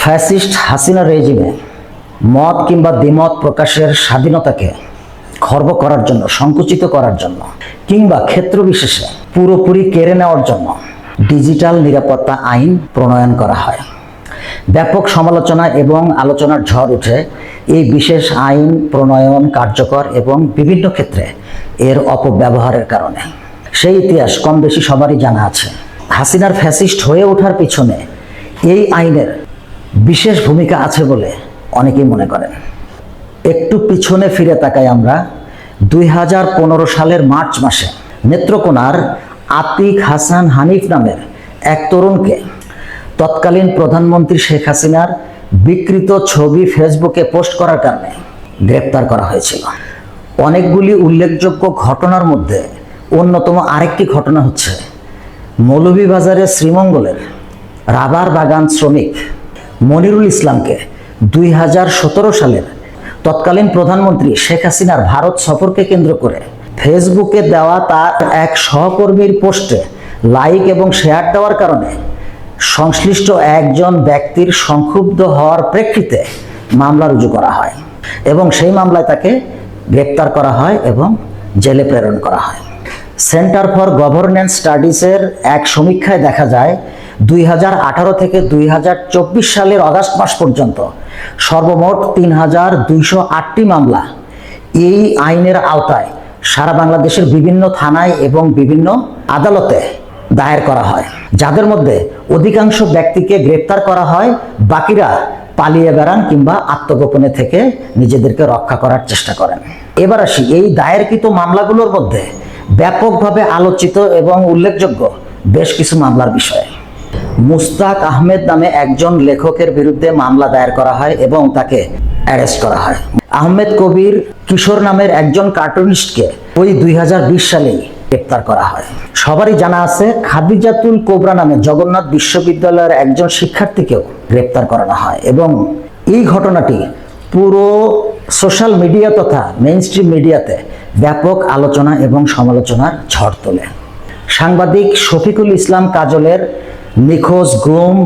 Fascist Hasina রেজিমে মত কিংবা দ্বিমত প্রকাশের স্বাধীনতাকে খর্ব করার জন্য, সংকুচিত করার জন্য কিংবা ক্ষেত্র বিশেষে পুরোপুরি কেড়ে নেওয়ার জন্য ডিজিটাল নিরাপত্তা আইন প্রণয়ন করা হয়। ব্যাপক সমালোচনা এবং আলোচনার ঝড় উঠে এই বিশেষ আইন প্রণয়ন কার্যকর এবং বিভিন্ন ক্ষেত্রে এর অপব্যবহারের কারণে। সেই ইতিহাস কম বেশি সবারই জানা আছে। হাসিনার ফ্যাসিস্ট হয়ে ওঠার পিছনে এই আইনের বিশেষ ভূমিকা আছে বলে অনেকেই মনে করেন। একটু পিছনে ফিরে তাকাই আমরা 2015 সালের মার্চ মাসে নেত্রকোনার আতিক হাসান হানিফ নামের এক তরুণকে তৎকালীন প্রধানমন্ত্রী শেখ হাসিনার বিকৃত ছবি ফেসবুকে পোস্ট করার কারণে গ্রেপ্তার করা হয়েছিল। অনেকগুলি উল্লেখযোগ্য ঘটনার মধ্যে অন্যতম আরেকটি ঘটনা হচ্ছে মৌলভীবাজারের শ্রীমঙ্গলের রাবার বাগান শ্রমিক মনিরুল ইসলামকে 2017 সালের তৎকালীন প্রধানমন্ত্রী শেখ হাসিনার ভারত সফরকে কেন্দ্র করে ফেসবুকে দেওয়া তার এক সহকর্মীর পোস্টে লাইক এবং শেয়ার দেওয়ার কারণে সংশ্লিষ্ট একজন ব্যক্তির সংক্ষুব্ধ হওয়ার প্রেক্ষিতে মামলা রুজু করা হয় এবং সেই মামলায় তাকে গ্রেপ্তার করা হয় এবং জেলে প্রেরণ করা হয়। সেন্টার ফর গভর্নেন্স স্টাডিজের এক সমীক্ষায় দেখা যায় 2018 থেকে 2024 সালের আগস্ট মাস পর্যন্ত সর্বমোট 3208টি মামলা এই আইনের আওতায় সারা বাংলাদেশের বিভিন্ন থানায় এবং বিভিন্ন আদালতে দায়ের করা হয়, যাদের মধ্যে অধিকাংশ ব্যক্তিকে গ্রেপ্তার করা হয়, বাকিরা পালিয়ে বেড়ান কিংবা আত্মগোপনে থেকে নিজেদেরকে রক্ষা করার চেষ্টা করেন। এবার আসি এই দায়েরকৃত মামলাগুলোর মধ্যে ব্যাপকভাবে আলোচিত এবং উল্লেখযোগ্য বেশ কিছু মামলার বিষয়ে। মুস্তাক আহমেদ নামে একজন লেখকের বিরুদ্ধে মামলা দায়ের করা হয় এবং তাকে অ্যারেস্ট করা হয়। আহমেদ কবির কিশোর নামের একজন কার্টুনিস্টকে ওই 2020 সালেই গ্রেপ্তার করা হয়। সবারই জানা আছে খাদিজাতুল কোবরা নামে জগন্নাথ বিশ্ববিদ্যালয়ের একজন শিক্ষার্থীকেও গ্রেপ্তার করানো হয় এবং এই ঘটনাটি পুরো সোশ্যাল মিডিয়া তথা মেইনস্ট্রিম মিডিয়াতে ব্যাপক আলোচনা এবং সমালোচনার ঝড় তোলে। সাংবাদিক শফিকুল ইসলাম কাজলের নিখোঁজ, গুম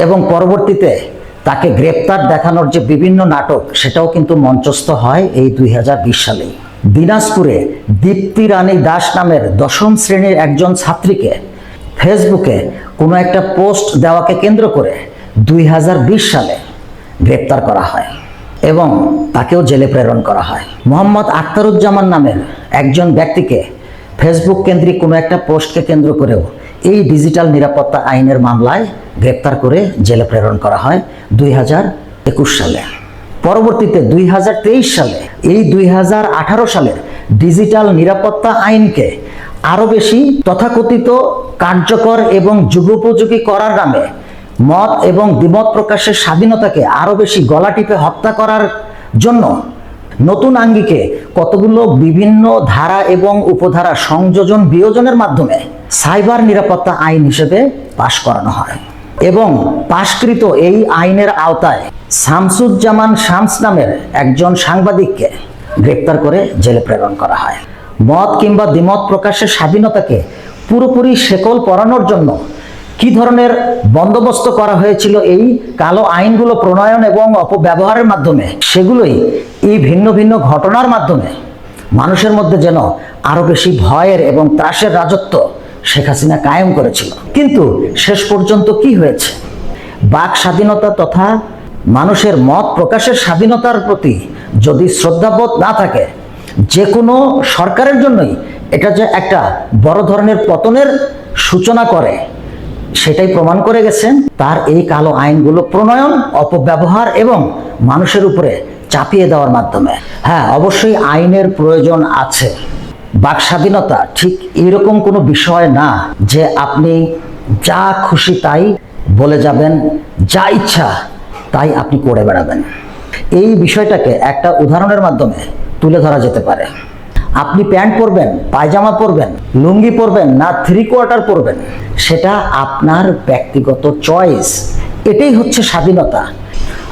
এবং পরবর্তীতে তাকে গ্রেপ্তার দেখানোর যে বিভিন্ন নাটক, সেটাও কিন্তু মঞ্চস্থ হয় এই 2020 সালেই। দিনাজপুরে দীপ্তি রানী দাস নামের 10ম শ্রেণীর একজন ছাত্রীকে ফেসবুকে কোনো একটা পোস্ট দেওয়াকে কেন্দ্র করে 2020 সালে গ্রেপ্তার করা হয় এবং তাকেও জেলে প্রেরণ করা হয়। মোহাম্মদ আখতারুজ্জামান নামের একজন ব্যক্তিকে ফেসবুক কেন্দ্রিক কোনো একটা পোস্টকে কেন্দ্র করেও এই ডিজিটাল নিরাপত্তা আইনের মামলায় গ্রেপ্তার করে জেলে প্রেরণ করা হয় 2021 সালে। পরবর্তীতে 2023 সালে এই 2018 সালের ডিজিটাল নিরাপত্তা আইনকে আরও বেশি তথাকথিত কার্যকর এবং যুগোপযোগী করার নামে মত এবং দ্বিমত প্রকাশের স্বাধীনতাকে আরও বেশি গলা টিপে হত্যা করার জন্য নতুন আঙ্গিকে কতগুলো বিভিন্ন ধারা এবং উপধারা সংযোজন বিয়োজনের মাধ্যমে সাইবার নিরাপত্তা আইন হিসেবে পাশ করানো হয় এবং পাশকৃত এই আইনের আওতায় শামসুজ্জামান শামস নামের একজন সাংবাদিককে গ্রেপ্তার করে জেলে প্রেরণ করা হয়। মত কিংবা দ্বিমত প্রকাশের স্বাধীনতাকে পুরোপুরি শেকল পরানোর জন্য কি ধরনের বন্দোবস্ত করা হয়েছিল এই কালো আইনগুলো প্রণয়ন এবং অপব্যবহারের মাধ্যমে, সেগুলোই এই ভিন্ন ভিন্ন ঘটনার মাধ্যমে মানুষের মধ্যে যেন আরো বেশি ভয়ের এবং ত্রাসের রাজত্ব শেখ হাসিনা কায়েম করেছিল। কিন্তু শেষ পর্যন্ত কি হয়েছে? বাক স্বাধীনতা তথা মানুষের মত প্রকাশের স্বাধীনতার প্রতি যদি শ্রদ্ধাবোধ না থাকে, যে কোনো সরকারের জন্যই এটা যে একটা বড় ধরনের পতনের সূচনা করে, সেটাই প্রমাণ করে গেছেন তার এই কালো আইনগুলো প্রণয়ন, অপব্যবহার এবং মানুষের উপরে চাপিয়ে দেওয়ার মাধ্যমে। হ্যাঁ, অবশ্যই আইনের প্রয়োজন আছে। বাক স্বাধীনতা ঠিক এরকম কোনো বিষয় না যে আপনি যা খুশি তাই বলে যাবেন, যা ইচ্ছা তাই আপনি করে বেড়াবেন। এই বিষয়টাকে একটা উদাহরণের মাধ্যমে তুলে ধরা যেতে পারে। আপনি প্যান্ট পরবেন, পায়জামা পরবেন, লুঙ্গি পরবেন না 3/4 পরবেন, সেটা আপনার ব্যক্তিগত চয়েস। এটাই হচ্ছে স্বাধীনতা।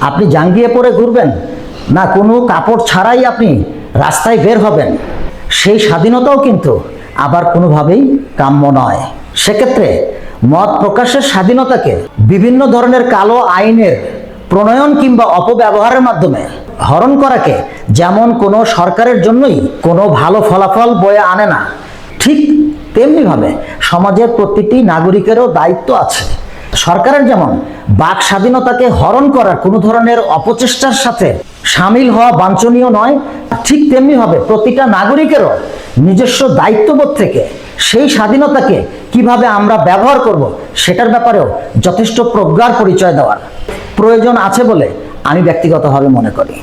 আপনি জাঙ্গিয়ে পরে ঘুরবেন না কোনো কাপড় ছাড়াই আপনি রাস্তায় বের হবেন, সেই স্বাধীনতাও কিন্তু আবার কোনোভাবেই কাম্য নয়। সেক্ষেত্রে মত প্রকাশের স্বাধীনতাকে বিভিন্ন ধরনের কালো আইনের প্রণয়ন কিংবা অপব্যবহারের মাধ্যমে হরণ করাকে যেমন কোনো সরকারের জন্যই কোনো ভালো ফলাফল বয়ে আনে না, ঠিক তেমনিভাবে সমাজের প্রতিটি নাগরিকেরও দায়িত্ব আছে। সরকারের যেমন বাক স্বাধীনতাকে হরণ করার কোনো ধরনের অপচেষ্টার সাথে সামিল হওয়া বাঞ্ছনীয় নয়, ঠিক তেমনিভাবে প্রতিটা নাগরিকেরও নিজস্ব দায়িত্ববোধ থেকে সেই স্বাধীনতাকে কিভাবে আমরা ব্যবহার করব সেটার ব্যাপারেও যথেষ্ট প্রজ্ঞার পরিচয় দেওয়ার প্রয়োজন আছে বলে আমি ব্যক্তিগতভাবে মনে করি।